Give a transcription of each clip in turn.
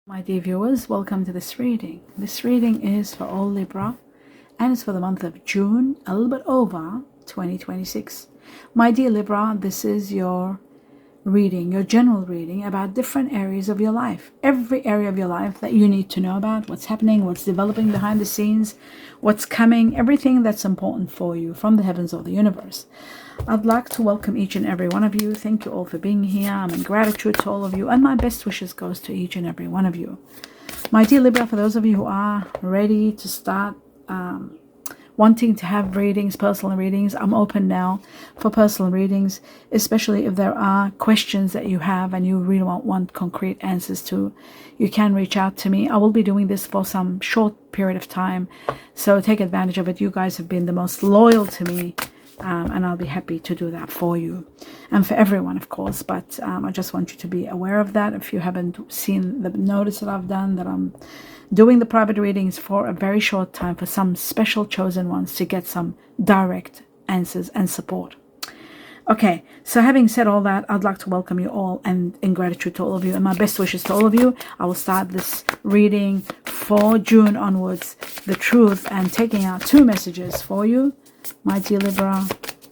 My dear viewers, welcome to this reading. This reading is for all Libra and it's for the month of June, a little bit over 2026. My dear Libra, this is your reading, your general reading about different areas of your life. Every area of your life that you need to know about, what's happening, what's developing behind the scenes, what's coming, everything that's important for you from the heavens or the universe. I'd like to welcome each and every one of you. Thank you all for being here. I'm in gratitude to all of you, and my best wishes goes to each and every one of you. My dear Libra, for those of you who are ready to start wanting to have readings, personal readings, I'm open now for personal readings, especially if there are questions that you have and you really want concrete answers to. You can reach out to me. I will be doing this for some short period of time, so take advantage of it. You guys have been the most loyal to me. And I'll be happy to do that for you and for everyone, of course. But I just want you to be aware of that. If you haven't seen the notice that I've done, that I'm doing the private readings for a very short time for some special chosen ones to get some direct answers and support. Okay, so having said all that, I'd like to welcome you all and in gratitude to all of you and my best wishes to all of you. I will start this reading for June onwards, the truth, and taking out two messages for you, my dear Libra.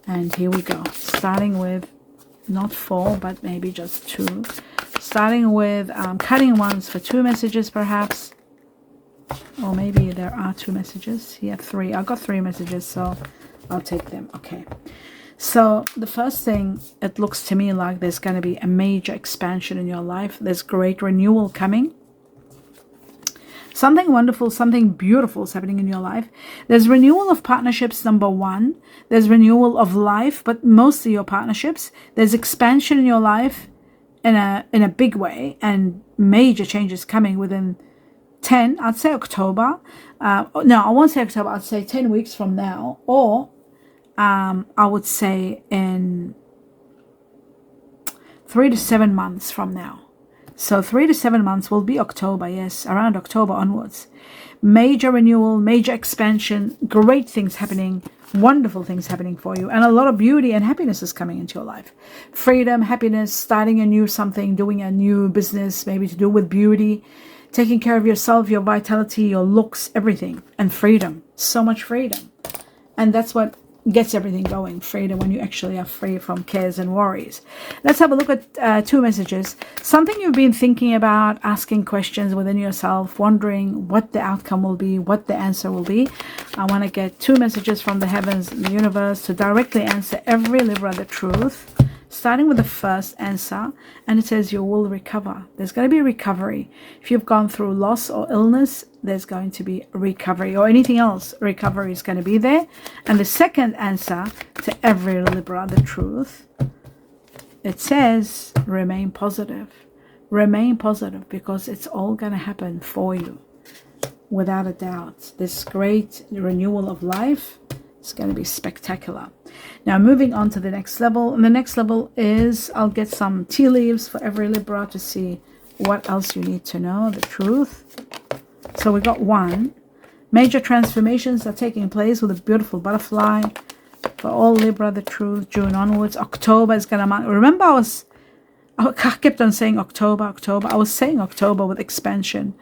And here we go, starting with not four but maybe just two, starting with cutting ones for two messages perhaps, or maybe there are two messages here. Three. I got three messages, so I'll take them. Okay, so the first thing, it looks to me like there's going to be a major expansion in your life. There's great renewal coming. Something wonderful, something beautiful is happening in your life. There's renewal of partnerships, number one. There's renewal of life, but mostly your partnerships. There's expansion in your life in a big way, and major changes coming within I'd say October. No, I won't say October. I'd say 10 weeks from now, or I would say in 3 to 7 months from now. So 3 to 7 months will be October, yes, around October onwards. Major renewal, major expansion, great things happening, wonderful things happening for you, and a lot of beauty and happiness is coming into your life. Freedom, happiness, starting a new something, doing a new business, maybe to do with beauty, taking care of yourself, your vitality, your looks, everything, and freedom. So much freedom. And that's what gets everything going, freedom, when you actually are free from cares and worries. Let's have a look at two messages. Something you've been thinking about, asking questions within yourself, wondering what the outcome will be, what the answer will be. I want to get two messages from the heavens and the universe to directly answer every Libra the truth, starting with the first answer, and it says you will recover. There's going to be recovery. If you've gone through loss or illness, there's going to be recovery, or anything else, recovery is going to be there. And the second answer to every Libra the truth, it says remain positive. Remain positive, because it's all going to happen for you without a doubt. This great renewal of life is going to be spectacular. Now moving on to the next level, and the next level is, I'll get some tea leaves for every Libra to see what else you need to know, the truth. So we got one, major transformations are taking place with a beautiful butterfly for all Libra the truth. June onwards, October is gonna mark. Remember, I kept on saying October. I was saying October with expansion.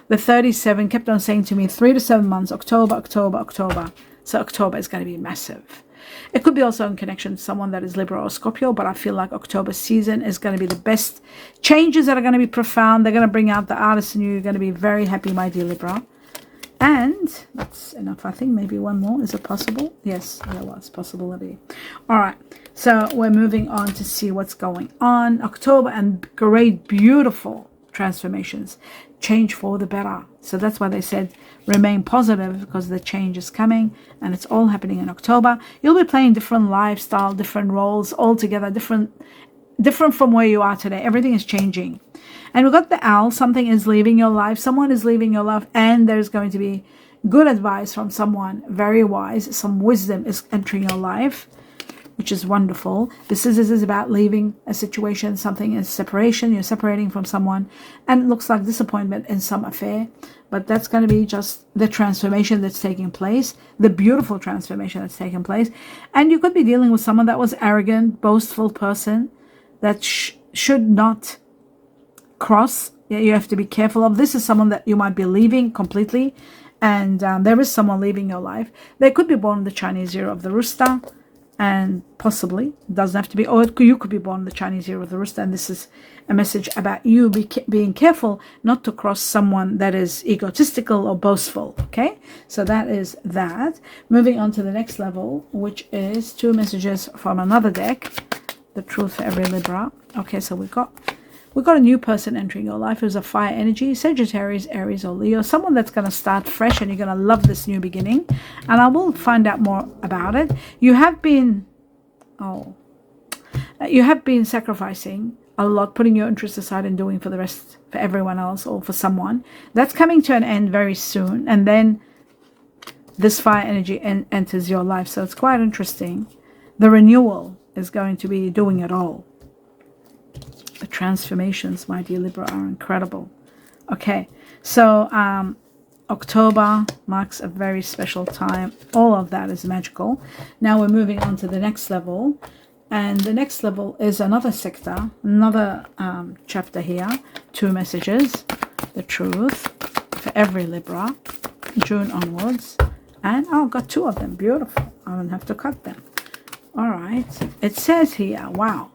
The 37 kept on saying to me 3 to 7 months, October. So October is going to be massive. It could be also in connection to someone that is Libra or Scorpio, but I feel like October season is going to be the best. Changes that are going to be profound. They're going to bring out the artist in you. You're going to be very happy, my dear Libra. And that's enough, I think. Maybe one more. Is it possible? Yes, there was possibility. All right. So we're moving on to see what's going on. October, and great, beautiful transformations. Change for the better. So that's why they said remain positive, because the change is coming and it's all happening in October. You'll be playing different lifestyle, different roles altogether, different from where you are today. Everything is changing. And we've got the owl. Something is leaving your life. Someone is leaving your life, and there's going to be good advice from someone very wise. Some wisdom is entering your life, which is wonderful. This is about leaving a situation. Something is separation. You're separating from someone, and it looks like disappointment in some affair. But that's going to be just the transformation that's taking place, the beautiful transformation that's taking place. And you could be dealing with someone that was arrogant, boastful person that should not cross you have to be careful of. This is someone that you might be leaving completely, and there is someone leaving your life. They could be born in the Chinese year of the rooster, and possibly, it doesn't have to be, or you could be born in the Chinese year of the rooster, and this is a message about you being careful not to cross someone that is egotistical or boastful. Okay, so that is that. Moving on to the next level, which is 2 messages from another deck, the truth for every Libra. Okay, so we've got a new person entering your life who's a fire energy, Sagittarius, Aries, or Leo, someone that's going to start fresh, and you're going to love this new beginning. And I will find out more about it. You have been sacrificing a lot, putting your interests aside and doing for everyone else or for someone. That's coming to an end very soon. And then this fire energy enters your life. So it's quite interesting. The renewal is going to be doing it all. The transformations, my dear Libra, are incredible. Okay, so October marks a very special time. All of that is magical. Now we're moving on to the next level. And the next level is another sector, another chapter here. 2 messages. The truth for every Libra, June onwards. And I've got 2 of them. Beautiful. I don't have to cut them. All right. It says here, wow.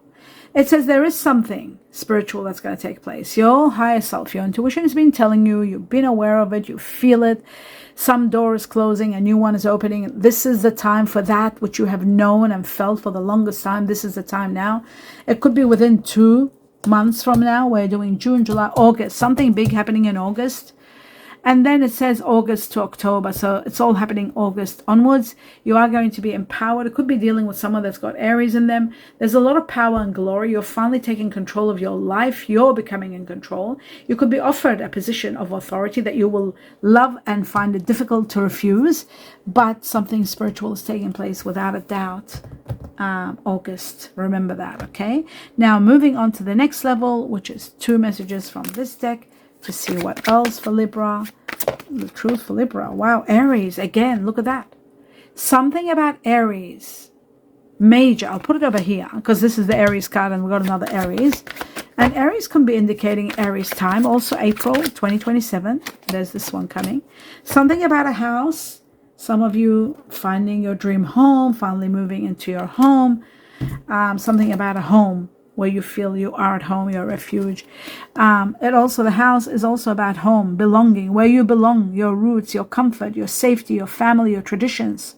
It says there is something spiritual that's going to take place. Your higher self, your intuition has been telling you, you've been aware of it, you feel it. Some door is closing, a new one is opening. This is the time for that which you have known and felt for the longest time. This is the time now. It could be within 2 months from now. We're doing June, July, August. Something big happening in August. And then it says August to October. So it's all happening August onwards. You are going to be empowered. It could be dealing with someone that's got Aries in them. There's a lot of power and glory. You're finally taking control of your life. You're becoming in control. You could be offered a position of authority that you will love and find it difficult to refuse. But something spiritual is taking place without a doubt. August. Remember that, okay? Now moving on to the next level, which is 2 messages from this deck. To see what else for Libra. The truth for Libra. Wow, Aries. Again, look at that. Something about Aries. Major. I'll put it over here because this is the Aries card and we've got another Aries. And Aries can be indicating Aries time. Also April 2027. There's this one coming. Something about a house. Some of you finding your dream home. Finally moving into your home. Something about a home. Where you feel you are at home, your refuge. The house is also about home, belonging, where you belong, your roots, your comfort, your safety, your family, your traditions.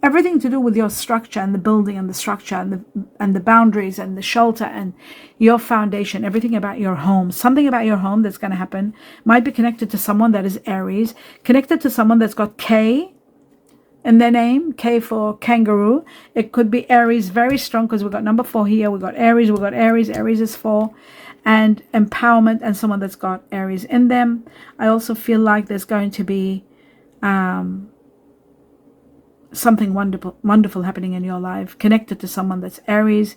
Everything to do with your structure and the building and the structure and the boundaries and the shelter and your foundation, everything about your home. Something about your home that's going to happen might be connected to someone that is Aries, connected to someone that's got K in their name, K for kangaroo. It could be Aries, very strong because we've got number 4 here. We've got Aries, Aries is 4. And empowerment and someone that's got Aries in them. I also feel like there's going to be something wonderful happening in your life, connected to someone that's Aries.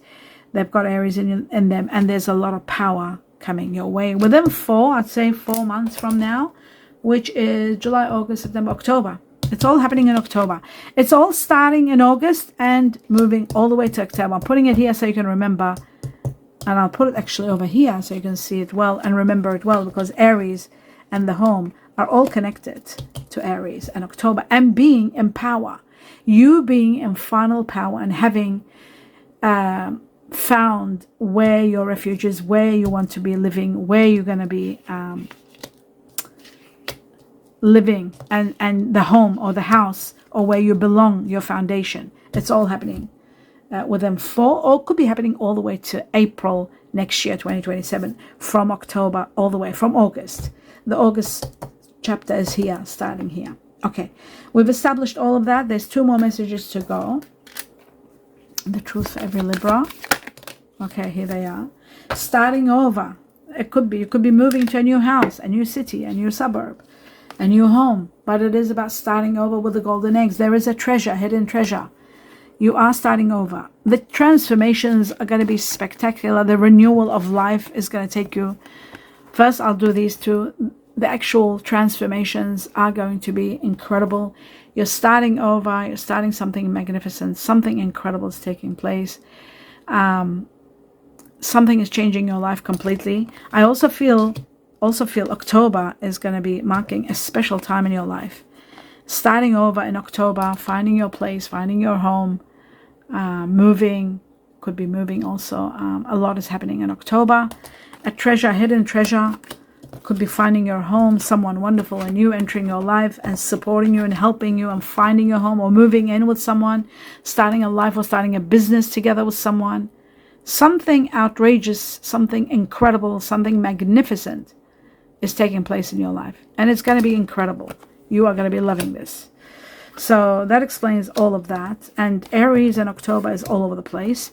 They've got Aries in them, and there's a lot of power coming your way. Within 4, I'd say 4 months from now, which is July, August, September, October. It's all happening in October. It's all starting in August and moving all the way to October. I'm putting it here so you can remember. And I'll put it actually over here so you can see it well and remember it well, because Aries and the home are all connected to Aries and October and being in power. You being in final power and having found where your refuge is, where you want to be living, where you're going to be living, and the home or the house or where you belong, your foundation. It's all happening within 4, or it could be happening all the way to April next year, 2027, from October all the way, from August. The August chapter is here, starting here. Okay, we've established all of that. There's 2 more messages to go. The truth for every Libra. Okay, here they are. Starting over. You could be moving to a new house, a new city, a new suburb, a new home, but it is about starting over with the golden eggs. There is a treasure, hidden treasure. You are starting over. The transformations are going to be spectacular. The renewal of life is going to take you. First, I'll do these 2. The actual transformations are going to be incredible. You're starting over. You're starting something magnificent. Something incredible is taking place. Something is changing your life completely. I also feel also feel October is going to be marking a special time in your life. Starting over in October, finding your place, finding your home, moving, could be moving also. A lot is happening in October. A treasure, hidden treasure, could be finding your home, someone wonderful and you entering your life and supporting you and helping you and finding your home, or moving in with someone, starting a life or starting a business together with someone. Something outrageous, something incredible, something magnificent is taking place in your life. And it's going to be incredible. You are going to be loving this. So that explains all of that. And Aries in October is all over the place.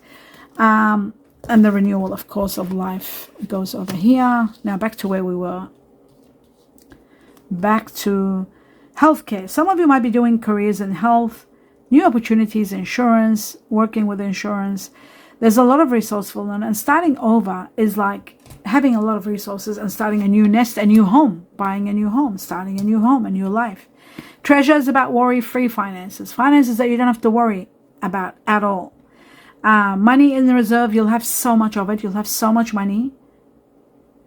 And the renewal, of course, of life goes over here. Now back to where we were. Back to healthcare. Some of you might be doing careers in health, new opportunities, insurance, working with insurance. There's a lot of resourcefulness, and starting over is like having a lot of resources and starting a new nest, a new home, buying a new home, starting a new home, a new life. Treasure is about worry-free finances. Finances that you don't have to worry about at all. Money in the reserve, you'll have so much of it. You'll have so much money,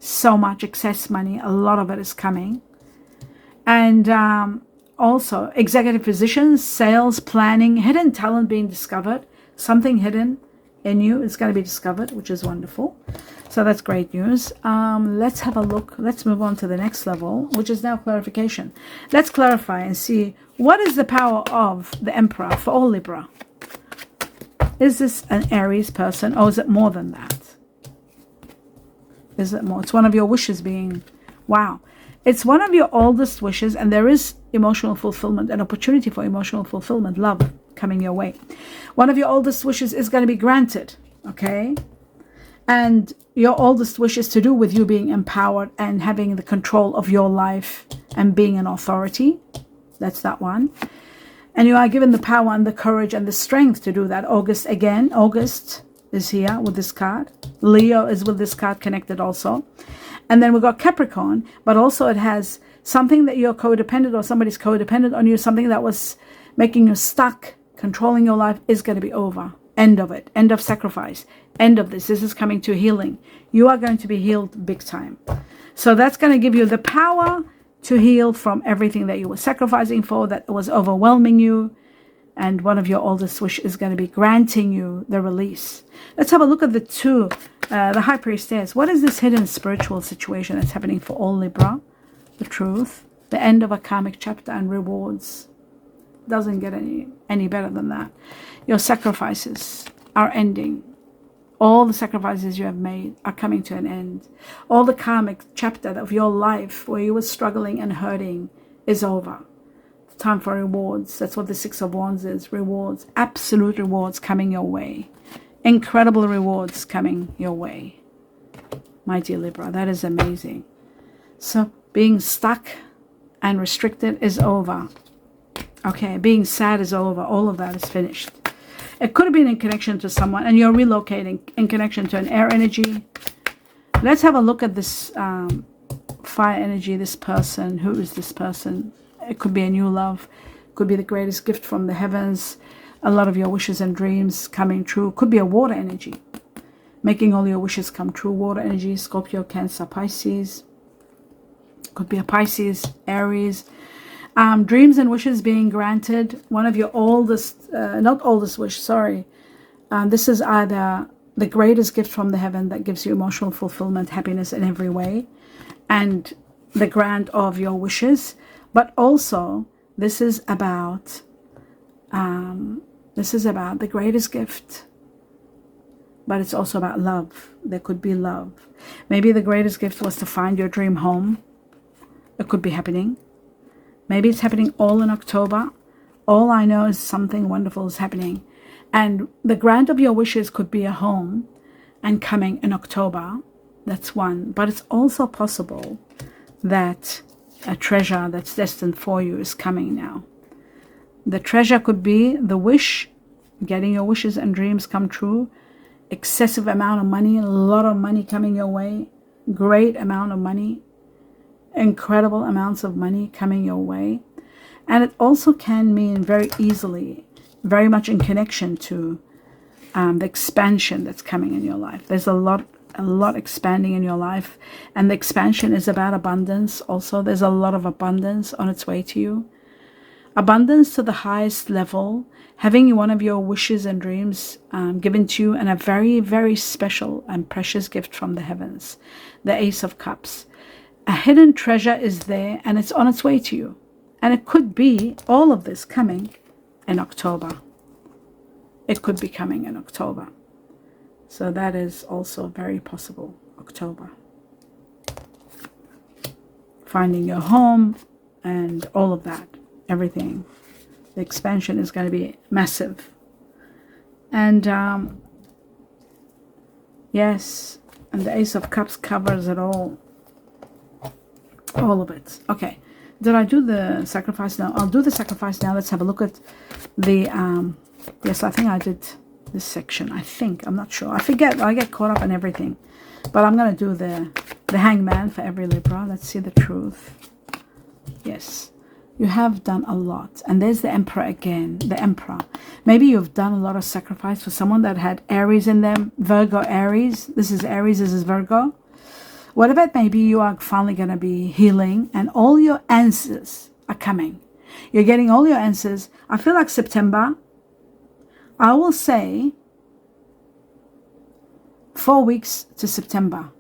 so much excess money. A lot of it is coming. And also executive positions, sales, planning, hidden talent being discovered. Something hidden in you is going to be discovered, which is wonderful. So that's great news. Let's have a look. Let's move on to the next level, which is now clarification. Let's clarify and see what is the power of the Emperor for all Libra. Is this an Aries person, or is it more than that? Is it more? It's one of your wishes being, wow. It's one of your oldest wishes, and there is emotional fulfillment, an opportunity for emotional fulfillment, love coming your way. One of your oldest wishes is going to be granted, okay? And your oldest wish is to do with you being empowered and having the control of your life and being an authority. That's that one. And you are given the power and the courage and the strength to do that. August again. August is here with this card. Leo is with this card connected also. And then we've got Capricorn, but also it has something that you're codependent or somebody's codependent on you, something that was making you stuck, controlling your life is going to be over. End of it. End of sacrifice. End of this. This is coming to healing. You are going to be healed big time. So that's going to give you the power to heal from everything that you were sacrificing for, that was overwhelming you. And one of your oldest wish is going to be granting you the release. Let's have a look at the two, the High Priestess. What is this hidden spiritual situation that's happening for all Libra? The truth, the end of a karmic chapter and rewards. Doesn't get any better than that. Your sacrifices are ending. All the sacrifices you have made are coming to an end. All the karmic chapter of your life where you were struggling and hurting is over. It's time for rewards. That's what the Six of Wands is. Rewards. Absolute rewards coming your way. Incredible rewards coming your way. My dear Libra, that is amazing. So being stuck and restricted is over. Okay, being sad is over. All of that is finished. It could have been in connection to someone, and you're relocating in connection to an air energy. Let's have a look at this fire energy, this person. Who is this person? It could be a new love. It could be the greatest gift from the heavens. A lot of your wishes and dreams coming true. Could be a water energy, making all your wishes come true. Water energy, Scorpio, Cancer, Pisces. Could be a Pisces, Aries. Dreams and wishes being granted. One of your oldest, not oldest wish, sorry. This is either the greatest gift from the heaven that gives you emotional fulfillment, happiness in every way, and the grant of your wishes. But also, this is about the greatest gift. But it's also about love. There could be love. Maybe the greatest gift was to find your dream home. It could be happening. Maybe it's happening all in October. All I know is something wonderful is happening. And the grant of your wishes could be a home and coming in October. That's one. But it's also possible that a treasure that's destined for you is coming now. The treasure could be the wish, getting your wishes and dreams come true. Excessive amount of money, a lot of money coming your way. Great amount of money. Incredible amounts of money coming your way. And it also can mean very easily, very much in connection to the expansion that's coming in your life. There's a lot a lot expanding in your life. And the expansion is about abundance also. There's a lot of abundance on its way to you. Abundance to the highest level, having one of your wishes and dreams given to you, and a very, very special and precious gift from the heavens, the Ace of Cups. A hidden treasure is there, and it's on its way to you. And it could be all of this coming in October. It could be coming in October. So that is also very possible, October. Finding your home and all of that, everything. The expansion is going to be massive. And yes, and the Ace of Cups covers it all. All of it. Okay. Did I do the sacrifice now? I'll do the sacrifice now. Let's have a look at the... yes, I think I did this section. I think. I'm not sure. I forget. I get caught up in everything. But I'm going to do the hangman for every Libra. Let's see the truth. Yes. You have done a lot. And there's the Emperor again. The Emperor. Maybe you've done a lot of sacrifice for someone that had Aries in them. Virgo, Aries. This is Aries. This is Virgo. Whatever it may be, you are finally going to be healing. And all your answers are coming. You're getting all your answers. I feel like September... I will say 4 weeks to September.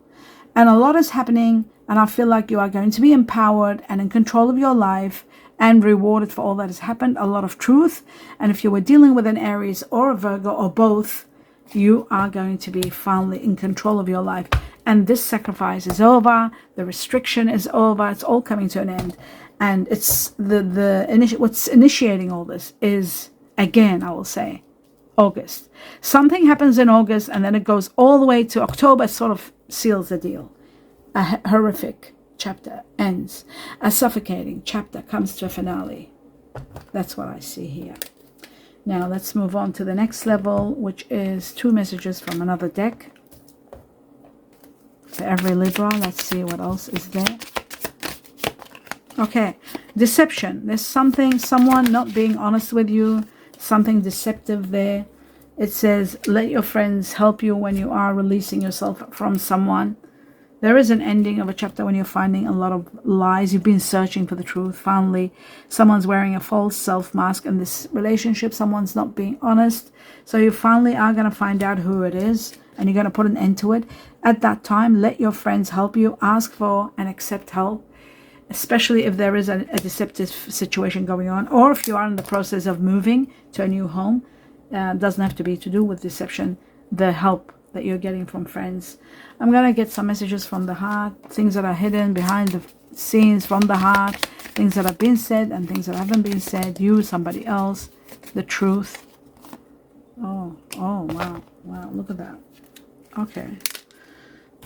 And a lot is happening, and I feel like you are going to be empowered and in control of your life and rewarded for all that has happened. A lot of truth. And if you were dealing with an Aries or a Virgo or both, you are going to be finally in control of your life. And this sacrifice is over. The restriction is over. It's all coming to an end. And it's what's initiating all this is, again, I will say, August. Something happens in August, and then it goes all the way to October. Sort of seals the deal. A horrific chapter ends. A suffocating chapter comes to a finale. That's what I see here. Now let's move on to the next level, which is 2 messages from another deck. For every Libra, let's see what else is there. Okay, deception. There's someone not being honest with you. Something deceptive there. It says, let your friends help you when you are releasing yourself from someone. There is an ending of a chapter when you're finding a lot of lies. You've been searching for the truth. Finally, someone's wearing a false self mask in this relationship. Someone's not being honest. So you finally are going to find out who it is, and you're going to put an end to it. At that time, let your friends help you. Ask for and accept help. Especially if there is a deceptive situation going on, or if you are in the process of moving to a new home. Doesn't have to be to do with deception. The help that you're getting from friends. I'm going to get some messages from the heart, things that are hidden behind the scenes from the heart, things that have been said and things that haven't been said. You, somebody else, the truth. Oh, wow, look at that. Okay.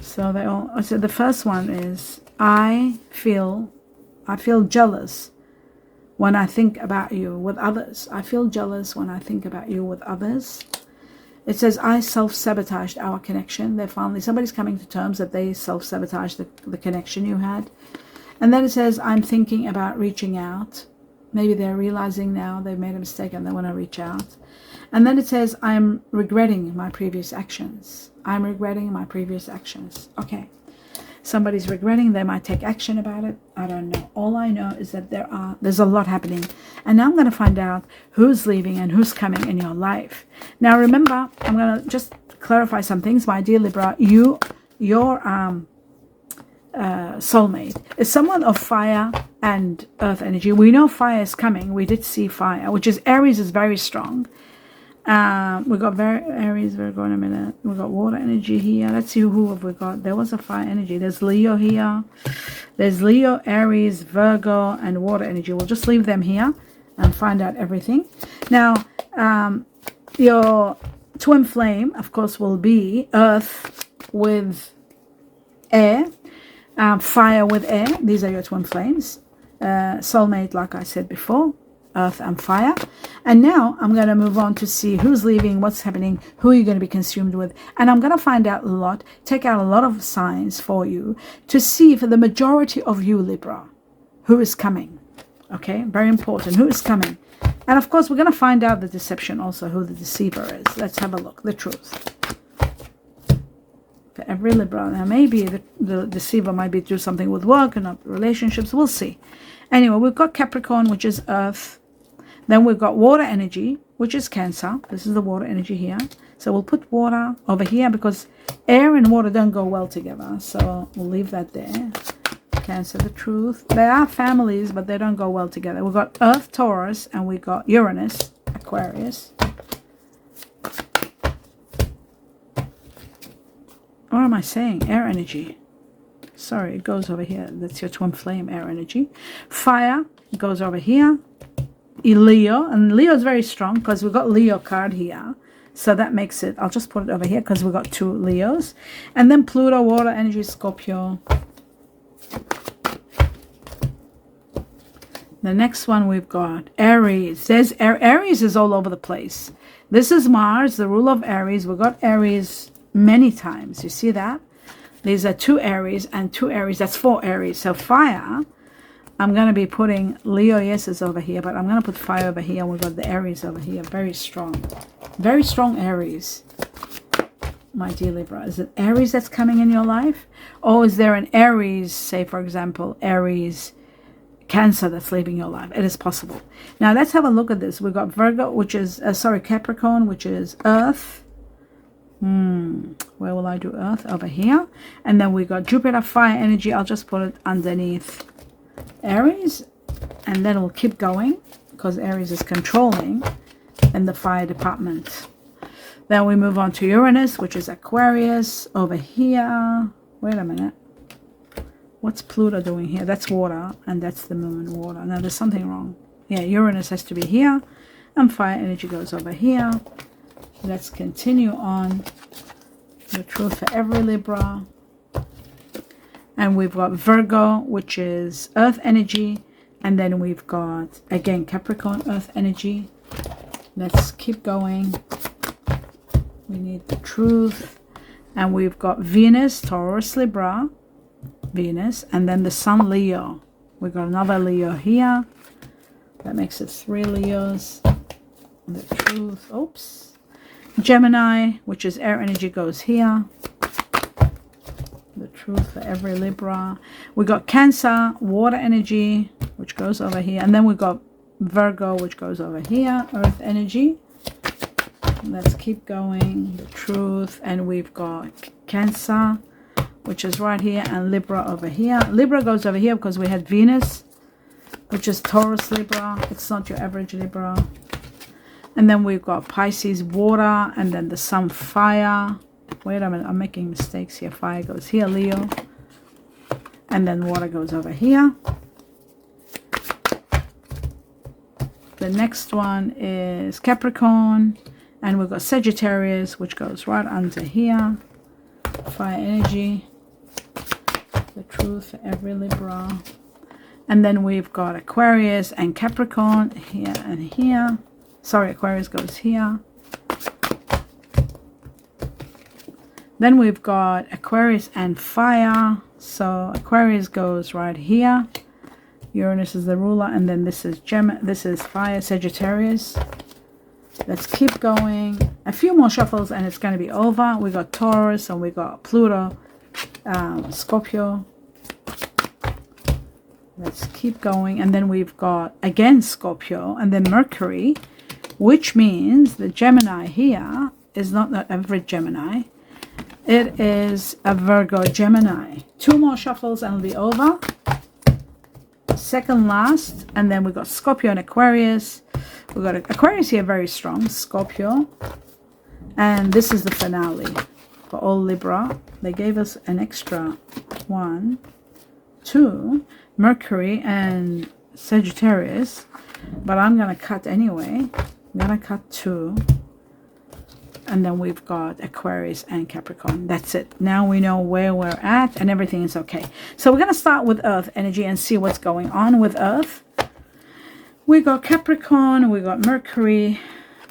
So they all, so the first one is, I feel jealous when I think about you with others. I feel jealous when I think about you with others. It says, I self-sabotaged our connection. They're finally, somebody's coming to terms that they self-sabotaged the connection you had. And then it says, I'm thinking about reaching out. Maybe they're realizing now they've made a mistake and they want to reach out. And then it says, I'm regretting my previous actions. I'm regretting my previous actions. Okay. Somebody's regretting. They might take action about it. I don't know. All I know is that there's a lot happening. And now I'm going to find out who's leaving and who's coming in your life. Now remember, I'm going to just clarify some things. My dear Libra, your soulmate is someone of fire and earth energy. We know fire is coming. We did see fire, which is Aries is very strong. We got Aries, Virgo in a minute. We got water energy here. Let's see who have we got. There was a fire energy. There's Leo here. There's Leo, Aries, Virgo, and water energy. We'll just leave them here and find out everything. Now, your twin flame, of course, will be earth with air, fire with air. These are your twin flames. Soulmate, like I said before, earth and fire. And now I'm going to move on to see who's leaving, what's happening, who you're going to be consumed with. And I'm going to find out a lot, take out a lot of signs for you to see for the majority of you, Libra, who is coming. Okay, very important. Who is coming? And of course, we're going to find out the deception also, who the deceiver is. Let's have a look. The truth. for every Libra. Now maybe the deceiver might be do something with work and not relationships. We'll see. Anyway, we've got Capricorn, which is Earth. Then we've got water energy, which is Cancer. This is the water energy here. So we'll put water over here because air and water don't go well together. So we'll leave that there. Cancer, the truth. They are families, but they don't go well together. We've got Earth, Taurus, and we got Uranus, Aquarius. What am I saying? Air energy. Sorry, it goes over here. That's your twin flame, air energy. Fire, it goes over here. Leo, and Leo is very strong because we've got Leo card here. So that makes it, I'll just put it over here because we've got 2 Leos. And then Pluto, water energy, Scorpio. The next one we've got Aries. There's Aries is all over the place. This is Mars, the ruler of Aries. We've got Aries many times. You see that? These are 2 Aries and 2 Aries. That's 4 Aries. So fire, I'm going to be putting Leo, yes, is over here, but I'm going to put fire over here. We've got the Aries over here. Very strong. Very strong Aries. My dear Libra. Is it Aries that's coming in your life? Or is there an Aries, say for example, Aries Cancer that's leaving your life? It is possible. Now let's have a look at this. We've got Virgo, which is, Capricorn, which is Earth. Where will I do Earth? Over here. And then we got Jupiter, fire energy. I'll just put it underneath Aries. And then we'll keep going because Aries is controlling in the fire department. Then we move on to Uranus, which is Aquarius. Over here. Wait a minute. What's Pluto doing here? That's water. And that's the moon, water. Now there's something wrong. Yeah, Uranus has to be here. And fire energy goes over here. Let's continue on. The truth for every Libra. And we've got Virgo, which is earth energy. And then we've got, again, Capricorn, earth energy. Let's keep going. We need the truth. And we've got Venus, Taurus, Libra. Venus. And then the Sun, Leo. We've got another Leo here. That makes it 3 Leos. The truth. Oops. Gemini, which is air energy, goes here. The truth for every Libra. We got Cancer, water energy, which goes over here. And then we got Virgo, which goes over here, earth energy. Let's keep going. The truth. And we've got Cancer, which is right here, and Libra over here. Libra goes over here because we had Venus, which is Taurus, Libra. It's not your average Libra. And then we've got Pisces, water, and then the Sun, fire. Wait a minute, I'm making mistakes here. Fire goes here, Leo. And then water goes over here. The next one is Capricorn. And we've got Sagittarius, which goes right under here. Fire energy. The truth for every Libra. And then we've got Aquarius and Capricorn here and here. Sorry, Aquarius goes here. Then we've got Aquarius and fire. So Aquarius goes right here. Uranus is the ruler, and then this is this is fire, Sagittarius. Let's keep going. A few more shuffles and it's going to be over. We got Taurus and we got Pluto, Scorpio. Let's keep going. And then we've got again Scorpio and then Mercury, which means the Gemini here is not the average Gemini. It is a Virgo Gemini. 2 more shuffles and it'll be over. Second last. And then we've got Scorpio and Aquarius. We've got Aquarius here very strong. Scorpio. And this is the finale for all Libra. They gave us an extra 1, 2, Mercury and Sagittarius. But I'm going to cut anyway. I'm going to cut 2. And then we've got Aquarius and Capricorn. That's it. Now we know where we're at and everything is okay. So we're going to start with Earth energy and see what's going on with Earth. We got Capricorn. We got Mercury.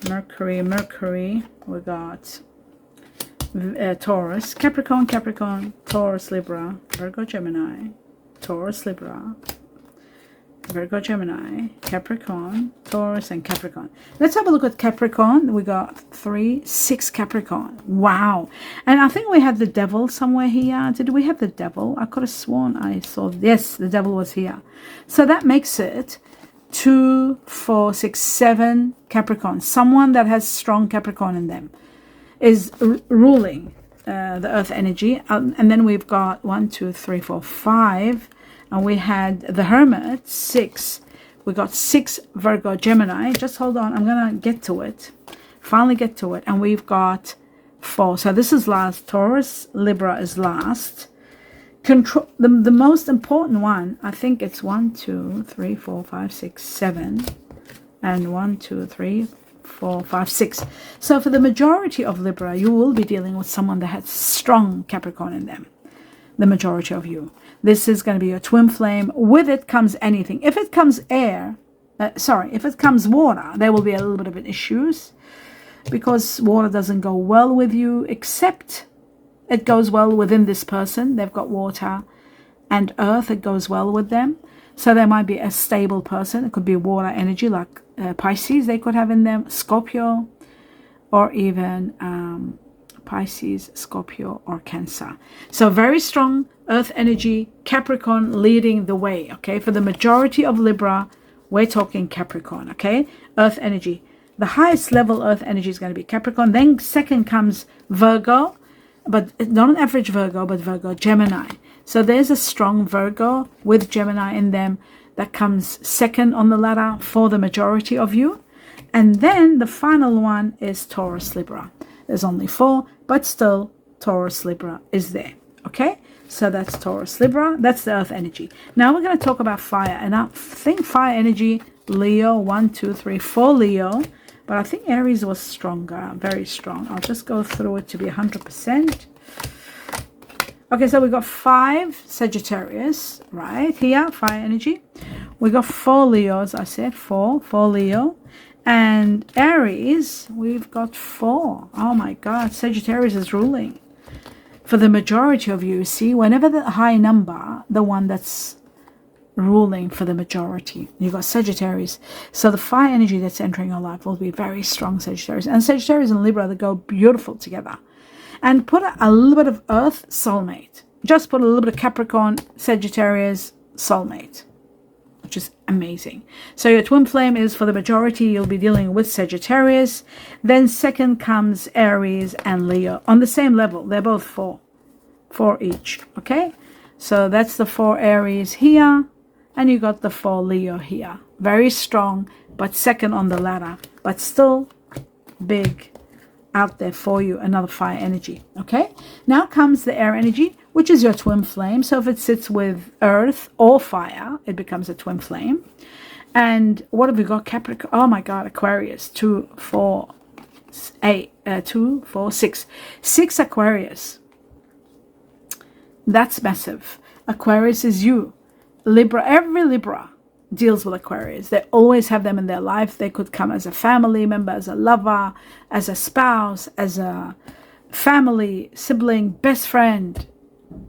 We got Taurus. Capricorn. Taurus, Libra. Virgo, Gemini. Taurus, Libra. Virgo, Gemini, Capricorn, Taurus, and Capricorn. Let's have a look at Capricorn. We got 3, 6 Capricorn. Wow. And I think we had the devil somewhere here. Did we have the devil? I could have sworn I saw. Yes, the devil was here. So that makes it 2, 4, 6, 7 Capricorn. Someone that has strong Capricorn in them is ruling the earth energy. And then we've got 1, 2, 3, 4, 5. And we had the Hermit, 6. We got 6 Virgo, Gemini. Just hold on. I'm going to get to it. Finally get to it. And we've got 4. So this is last. Taurus, Libra is last. Control. The most important one, I think it's 1, 2, 3, 4, 5, 6, 7. And 1, 2, 3, 4, 5, 6. So for the majority of Libra, you will be dealing with someone that has strong Capricorn in them. The majority of you. This is going to be your twin flame. With it comes anything. If it comes if it comes water, there will be a little bit of issues because water doesn't go well with you, except it goes well within this person. They've got water and earth. It goes well with them. So there might be a stable person. It could be water energy like Pisces they could have in them, Scorpio, or even Pisces, Scorpio, or Cancer. So very strong earth energy, Capricorn leading the way, okay? For the majority of Libra, we're talking Capricorn, okay? Earth energy. The highest level earth energy is going to be Capricorn. Then second comes Virgo, but not an average Virgo, but Virgo, Gemini. So there's a strong Virgo with Gemini in them that comes second on the ladder for the majority of you. And then the final one is Taurus, Libra. There's only 4, but still Taurus, Libra is there, okay? So that's Taurus, Libra. That's the earth energy. Now we're going to talk about fire. And I think fire energy, Leo, 1, 2, 3, 4 Leo. But I think Aries was stronger, very strong. I'll just go through it to be 100%. Okay, so we got 5 Sagittarius, right? Here, fire energy. We got 4 Leos, I said 4 Leo. And Aries, we've got 4. Oh my God, Sagittarius is ruling. For the majority of you, see, whenever the high number, the one that's ruling for the majority, you got Sagittarius. So the fire energy that's entering your life will be very strong Sagittarius. And Sagittarius and Libra, they go beautiful together. And put a little bit of Earth, soulmate. Just put a little bit of Capricorn, Sagittarius, soulmate, which is amazing. So your twin flame is, for the majority, you'll be dealing with Sagittarius. Then second comes Aries and Leo on the same level. They're both 4 each, okay? So that's the 4 Aries here, and you got the 4 Leo here. Very strong, but second on the ladder, but still big out there for you. Another fire energy, okay? Now comes the air energy, which is your twin flame. So if it sits with earth or fire, it becomes a twin flame. And what have we got? Capricorn. Oh my God, Aquarius. 2, 4, 8, 2, 4, 6. 6 Aquarius. That's massive. Aquarius is you. Libra, every Libra deals with Aquarius. They always have them in their life. They could come as a family member, as a lover, as a spouse, as a family, sibling, best friend,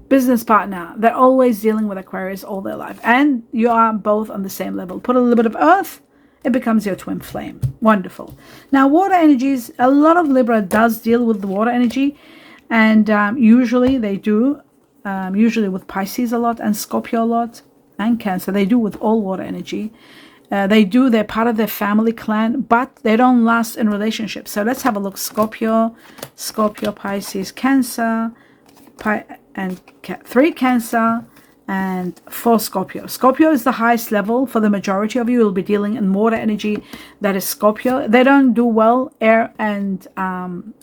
business partner. They're always dealing with Aquarius all their life. And you are both on the same level. Put a little bit of earth, it becomes your twin flame. Wonderful. Now, water energies, a lot of Libra does deal with the water energy. And usually they do, usually with Pisces a lot and Scorpio a lot. And Cancer, they do with all water energy. They're part of their family clan, but they don't last in relationships. So let's have a look. Scorpio, Pisces, Cancer, and 3 Cancer, and 4 Scorpio. Scorpio is the highest level for the majority of you. You'll be dealing in water energy. That is Scorpio. They don't do well, air and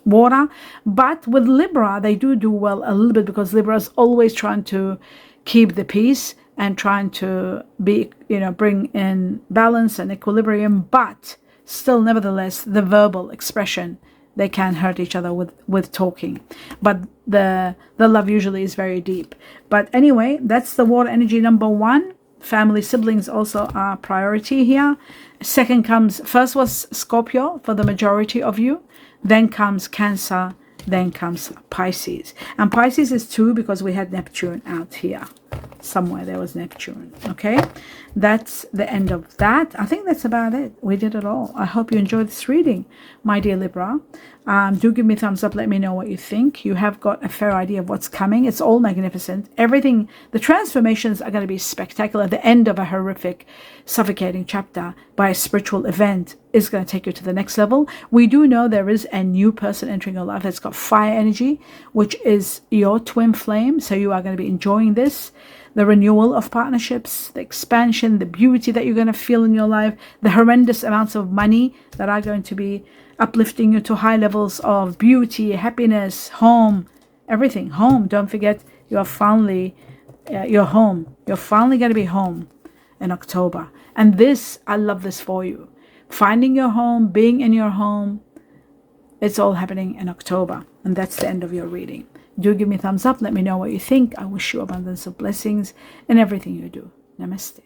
water. But with Libra, they do well a little bit, because Libra is always trying to keep the peace and trying to be, bring in balance and equilibrium, but still, nevertheless, the verbal expression, they can hurt each other with talking. But the love usually is very deep. But anyway, that's the water energy number 1. Family siblings also are priority here. First was Scorpio for the majority of you. Then comes Cancer. Then comes Pisces. And Pisces is 2 because we had Neptune out here. somewhere there was Neptune. Okay, that's the end of that. I think that's about it. We did it all. I hope you enjoyed this reading, my dear Libra. Do give me a thumbs up. Let me know what you think. You have got a fair idea of what's coming. It's all magnificent. Everything, the transformations are going to be spectacular. The end of a horrific, suffocating chapter by a spiritual event is going to take you to the next level. We do know there is a new person entering your life that's got fire energy, which is your twin flame. So you are going to be enjoying this. The renewal of partnerships, the expansion, the beauty that you're going to feel in your life, the horrendous amounts of money that are going to be uplifting you to high levels of beauty, happiness, home, everything. Home, don't forget, you're finally, you're home. You're finally going to be home in October. And this, I love this for you. Finding your home, being in your home, it's all happening in October. And that's the end of your reading. Do give me a thumbs up. Let me know what you think. I wish you abundance of blessings in everything you do. Namaste.